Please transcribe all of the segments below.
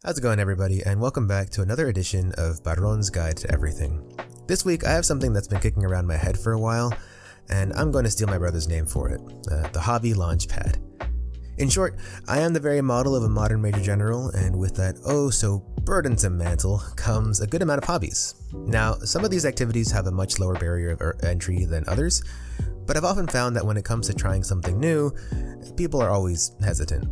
How's it going, everybody, and welcome back to another edition of Barron's Guide to Everything. This week I have something that's been kicking around my head for a while, and I'm going to steal my brother's name for it, the hobby Launchpad. In short, I am the very model of a modern Major General, and with that oh so burdensome mantle comes a good amount of hobbies. Now, some of these activities have a much lower barrier of entry than others, but I've often found that when it comes to trying something new, people are always hesitant.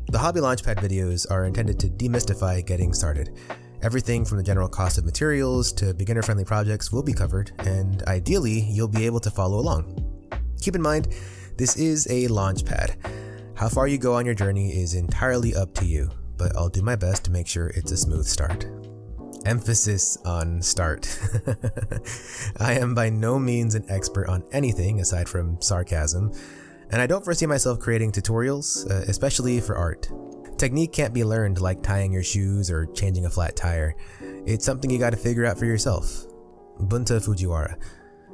The Hobby Launchpad videos are intended to demystify getting started. Everything from the general cost of materials to beginner-friendly projects will be covered, and ideally, you'll be able to follow along. Keep in mind, this is a launchpad. How far you go on your journey is entirely up to you, but I'll do my best to make sure it's a smooth start. Emphasis on start. I am by no means an expert on anything aside from sarcasm, and I don't foresee myself creating tutorials, especially for art. Technique can't be learned like tying your shoes or changing a flat tire. It's something you gotta figure out for yourself. Bunta Fujiwara.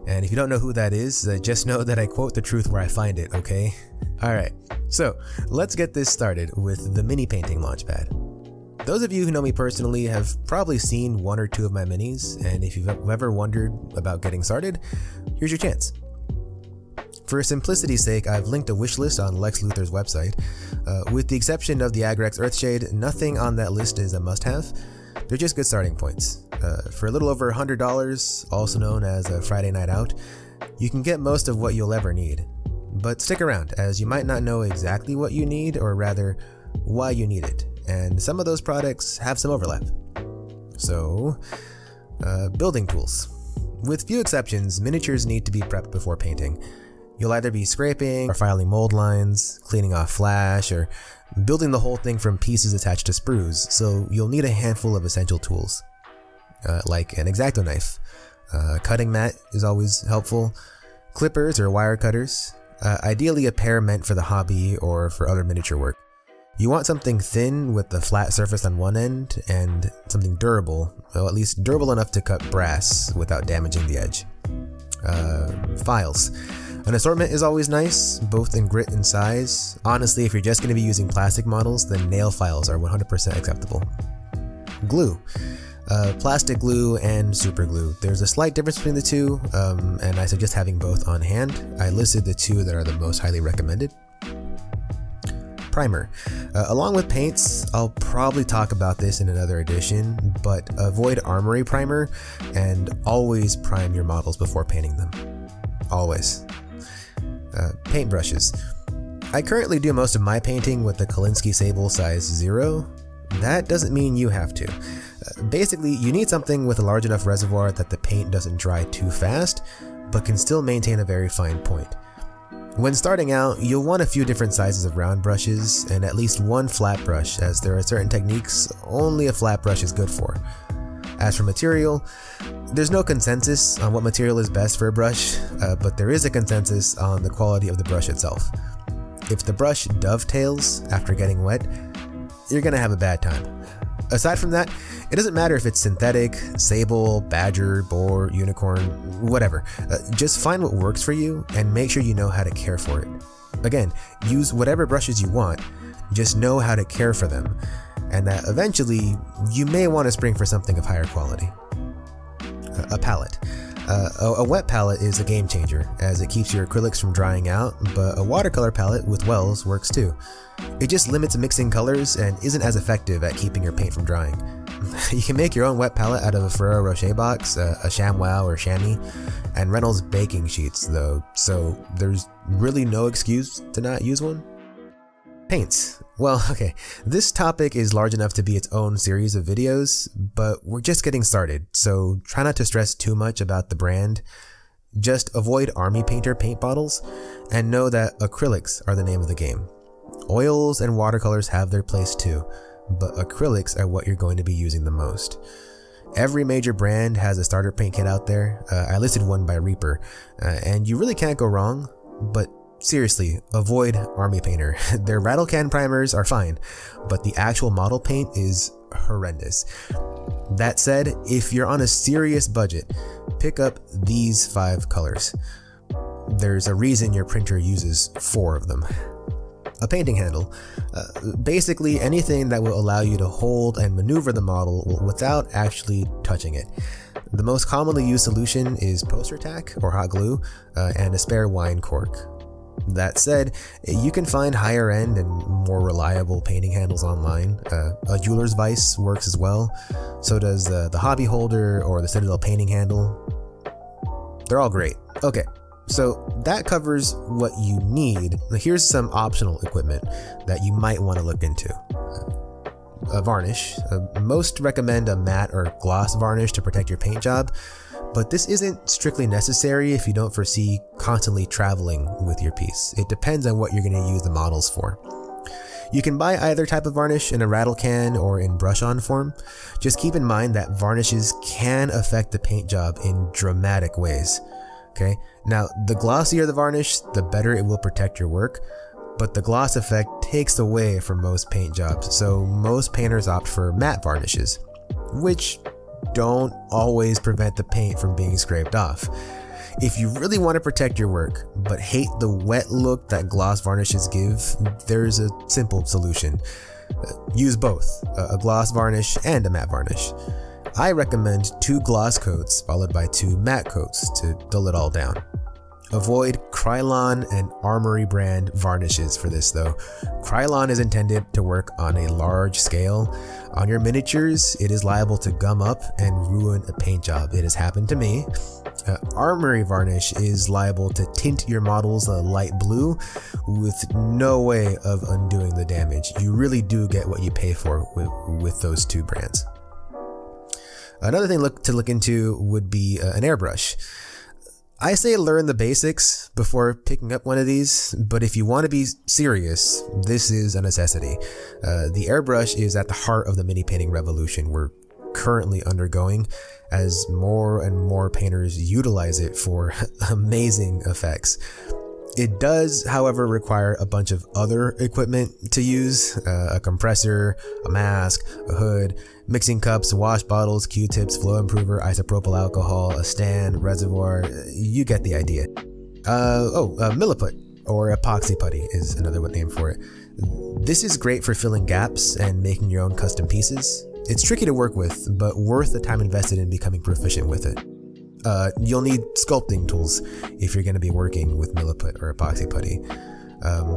And if you don't know who that is, just know that I quote the truth where I find it, okay? Alright, so let's get this started with the mini painting launchpad. Those of you who know me personally have probably seen one or two of my minis, and if you've ever wondered about getting started, here's your chance. For simplicity's sake, I've linked a wish list on Lex Luthor's website. With the exception of the Agrex Earthshade, nothing on that list is a must-have. They're just good starting points. For a little over $100, also known as a Friday night out, you can get most of what you'll ever need. But stick around, as you might not know exactly what you need, or rather, why you need it, and some of those products have some overlap. So, building tools. With few exceptions, miniatures need to be prepped before painting. You'll either be scraping or filing mold lines, cleaning off flash, or building the whole thing from pieces attached to sprues, so you'll need a handful of essential tools. Like an X-Acto knife. Cutting mat is always helpful. Clippers or wire cutters. Ideally a pair meant for the hobby or for other miniature work. You want something thin with the flat surface on one end, and something durable, well, at least durable enough to cut brass without damaging the edge. Files. An assortment is always nice, both in grit and size. Honestly, if you're just going to be using plastic models, then nail files are 100% acceptable. Glue. Plastic glue and super glue. There's a slight difference between the two, and I suggest having both on hand. I listed the two that are the most highly recommended. Primer. Along with paints, I'll probably talk about this in another edition, but avoid armory primer and always prime your models before painting them. Always. Paintbrushes. I currently do most of my painting with the Kolinsky Sable size 0. That doesn't mean you have to. Basically, you need something with a large enough reservoir that the paint doesn't dry too fast, but can still maintain a very fine point. When starting out, you'll want a few different sizes of round brushes and at least one flat brush, as there are certain techniques only a flat brush is good for. As for material, there's no consensus on what material is best for a brush, but there is a consensus on the quality of the brush itself. If the brush dovetails after getting wet, you're gonna have a bad time. Aside from that, it doesn't matter if it's synthetic, sable, badger, boar, unicorn, whatever. Just find what works for you and make sure you know how to care for it. Again, use whatever brushes you want, just know how to care for them, and that eventually you may want to spring for something of higher quality. A palette. A wet palette is a game changer, as it keeps your acrylics from drying out, but a watercolor palette with wells works too. It just limits mixing colors and isn't as effective at keeping your paint from drying. You can make your own wet palette out of a Ferrero Rocher box, a ShamWow or Chamois, and Reynolds baking sheets though, so there's really no excuse to not use one. Paints. Well, okay, this topic is large enough to be its own series of videos, but we're just getting started, so try not to stress too much about the brand. Just avoid Army Painter paint bottles, and know that acrylics are the name of the game. Oils and watercolors have their place too, but acrylics are what you're going to be using the most. Every major brand has a starter paint kit out there. I listed one by Reaper, and you really can't go wrong, but seriously, avoid Army Painter. Their rattle can primers are fine, but the actual model paint is horrendous. That said, if you're on a serious budget, pick up these 5 colors. There's a reason your printer uses 4 of them. A painting handle. Basically anything that will allow you to hold and maneuver the model without actually touching it. The most commonly used solution is poster tack or hot glue and a spare wine cork. That said, you can find higher end and more reliable painting handles online. A jeweler's vise works as well. So does the hobby holder or the Citadel painting handle. They're all great. Okay, so that covers what you need. Here's some optional equipment that you might want to look into. A varnish. Most recommend a matte or gloss varnish to protect your paint job, but this isn't strictly necessary if you don't foresee constantly traveling with your piece. It depends on what you're going to use the models for. You can buy either type of varnish in a rattle can or in brush-on form. Just keep in mind that varnishes can affect the paint job in dramatic ways. Okay, now the glossier the varnish, the better it will protect your work, but the gloss effect takes away from most paint jobs, so most painters opt for matte varnishes, which don't always prevent the paint from being scraped off. If you really want to protect your work, but hate the wet look that gloss varnishes give, there's a simple solution. Use both, a gloss varnish and a matte varnish. I recommend 2 gloss coats followed by 2 matte coats to dull it all down. Avoid Krylon and Armory brand varnishes for this though. Krylon is intended to work on a large scale. On your miniatures, it is liable to gum up and ruin a paint job. It has happened to me. Armory varnish is liable to tint your models a light blue with no way of undoing the damage. You really do get what you pay for with those 2 brands. Another thing to look into would be an airbrush. I say learn the basics before picking up one of these, but if you want to be serious, this is a necessity. The airbrush is at the heart of the mini painting revolution we're currently undergoing as more and more painters utilize it for amazing effects. It does, however, require a bunch of other equipment to use, a compressor, a mask, a hood, mixing cups, wash bottles, Q-tips, flow improver, isopropyl alcohol, a stand, reservoir, you get the idea. Milliput, or epoxy putty is another name for it. This is great for filling gaps and making your own custom pieces. It's tricky to work with, but worth the time invested in becoming proficient with it. You'll need sculpting tools if you're going to be working with Milliput or epoxy putty.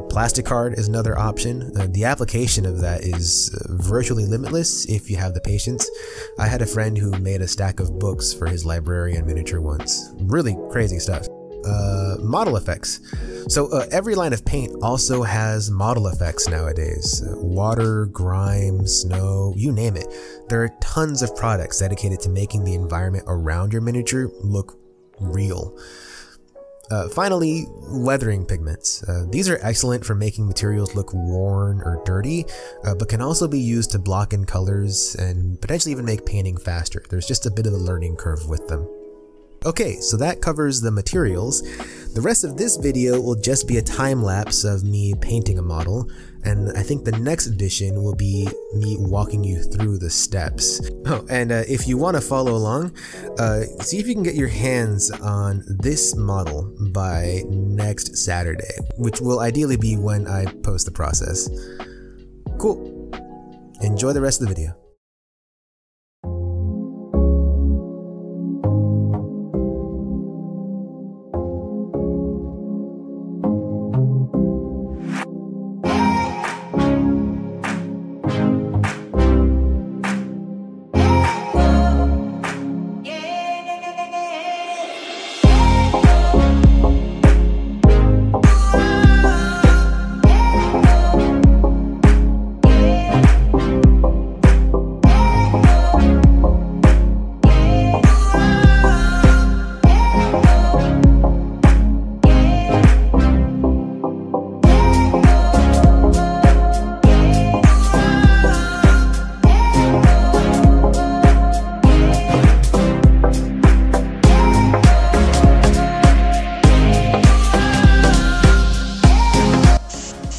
Plastic card is another option. The application of that is virtually limitless if you have the patience. I had a friend who made a stack of books for his librarian miniature once. Really crazy stuff. Model effects. So every line of paint also has model effects nowadays. Water, grime, snow, you name it. There are tons of products dedicated to making the environment around your miniature look real. Finally, weathering pigments. These are excellent for making materials look worn or dirty, but can also be used to block in colors and potentially even make painting faster. There's just a bit of a learning curve with them. Okay, so that covers the materials. The rest of this video will just be a time lapse of me painting a model, and I think the next edition will be me walking you through the steps. Oh, and if you want to follow along, see if you can get your hands on this model by next Saturday, which will ideally be when I post the process. Cool. Enjoy the rest of the video.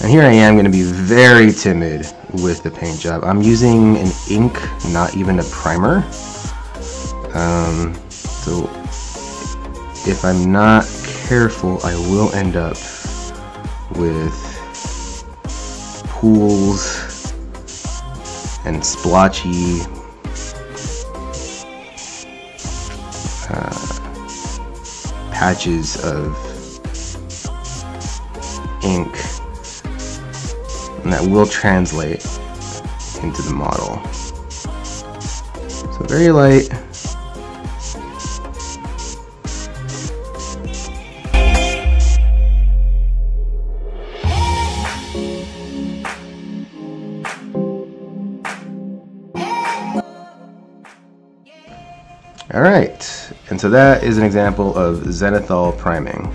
Here I am going to be very timid with the paint job. I'm using an ink, not even a primer. So if I'm not careful, I will end up with pools and splotchy patches of ink, and that will translate into the model. So very light. Alright, and so that is an example of zenithal priming.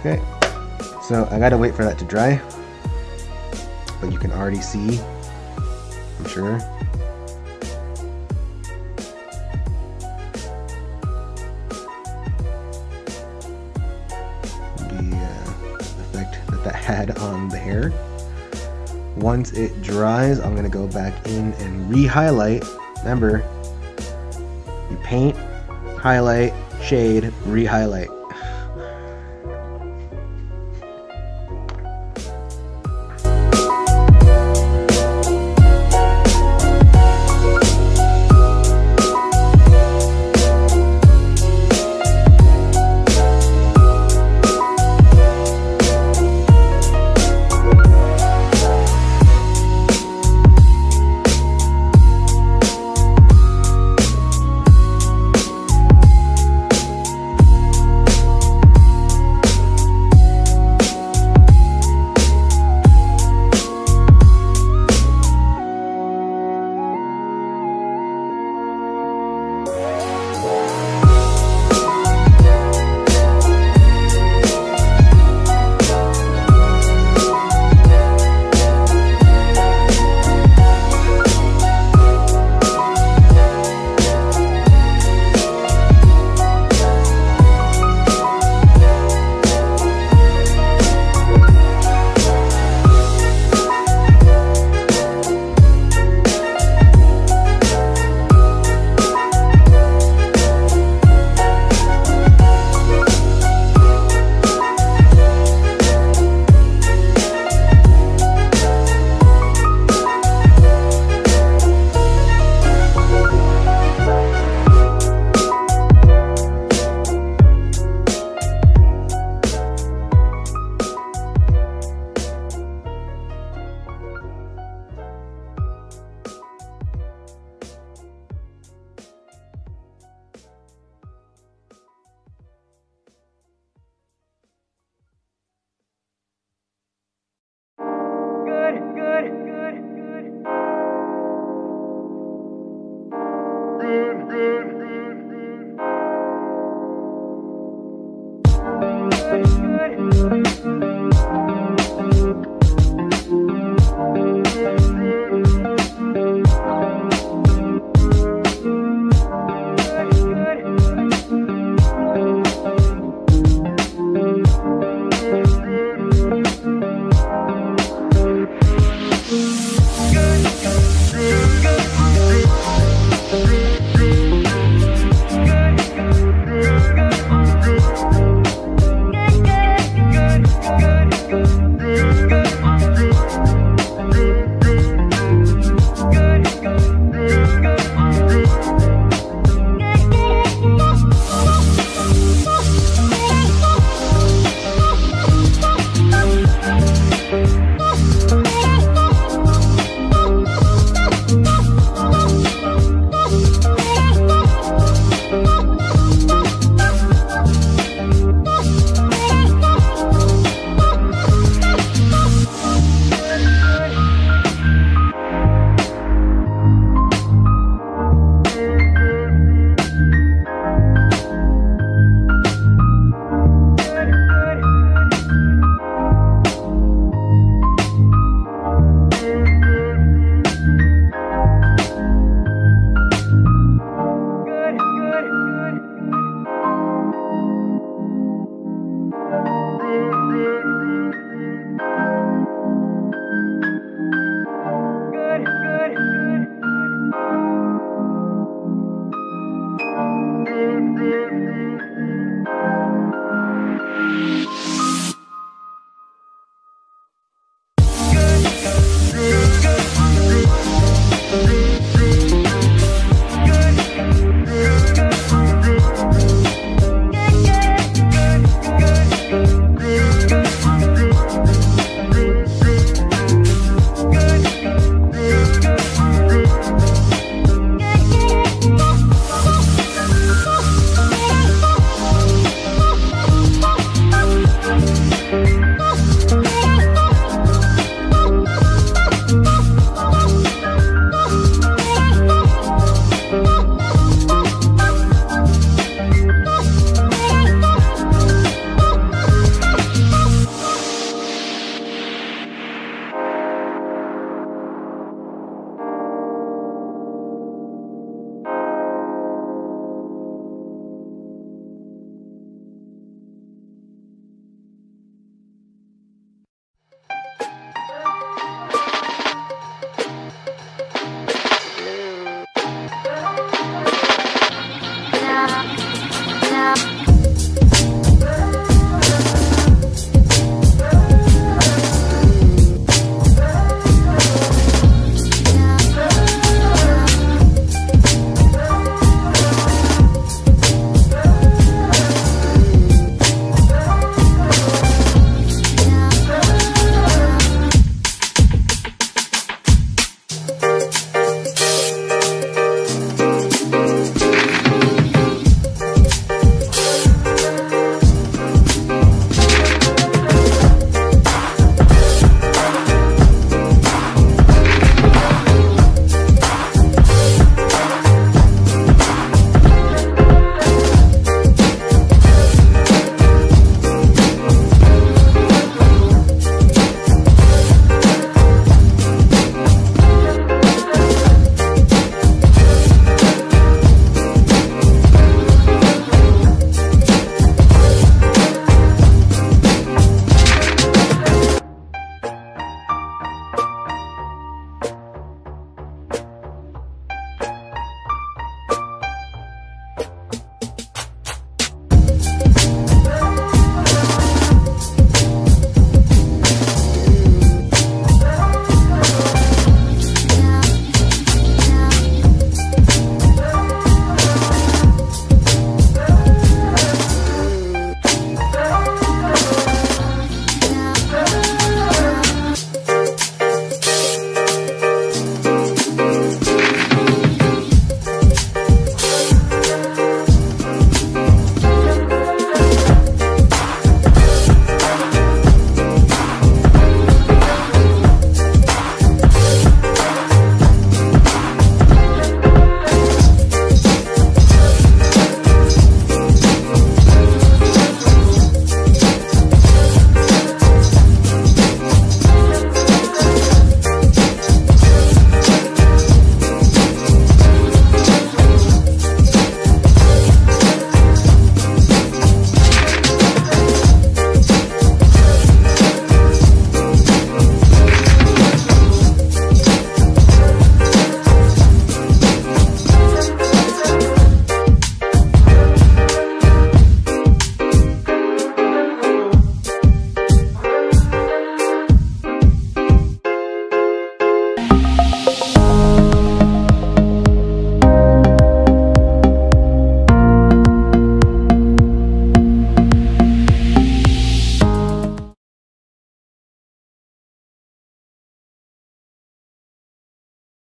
Okay, so I gotta wait for that to dry, but you can already see, I'm sure, the effect that had on the hair. Once it dries, I'm gonna go back in and re-highlight. Remember, you paint, highlight, shade, re-highlight.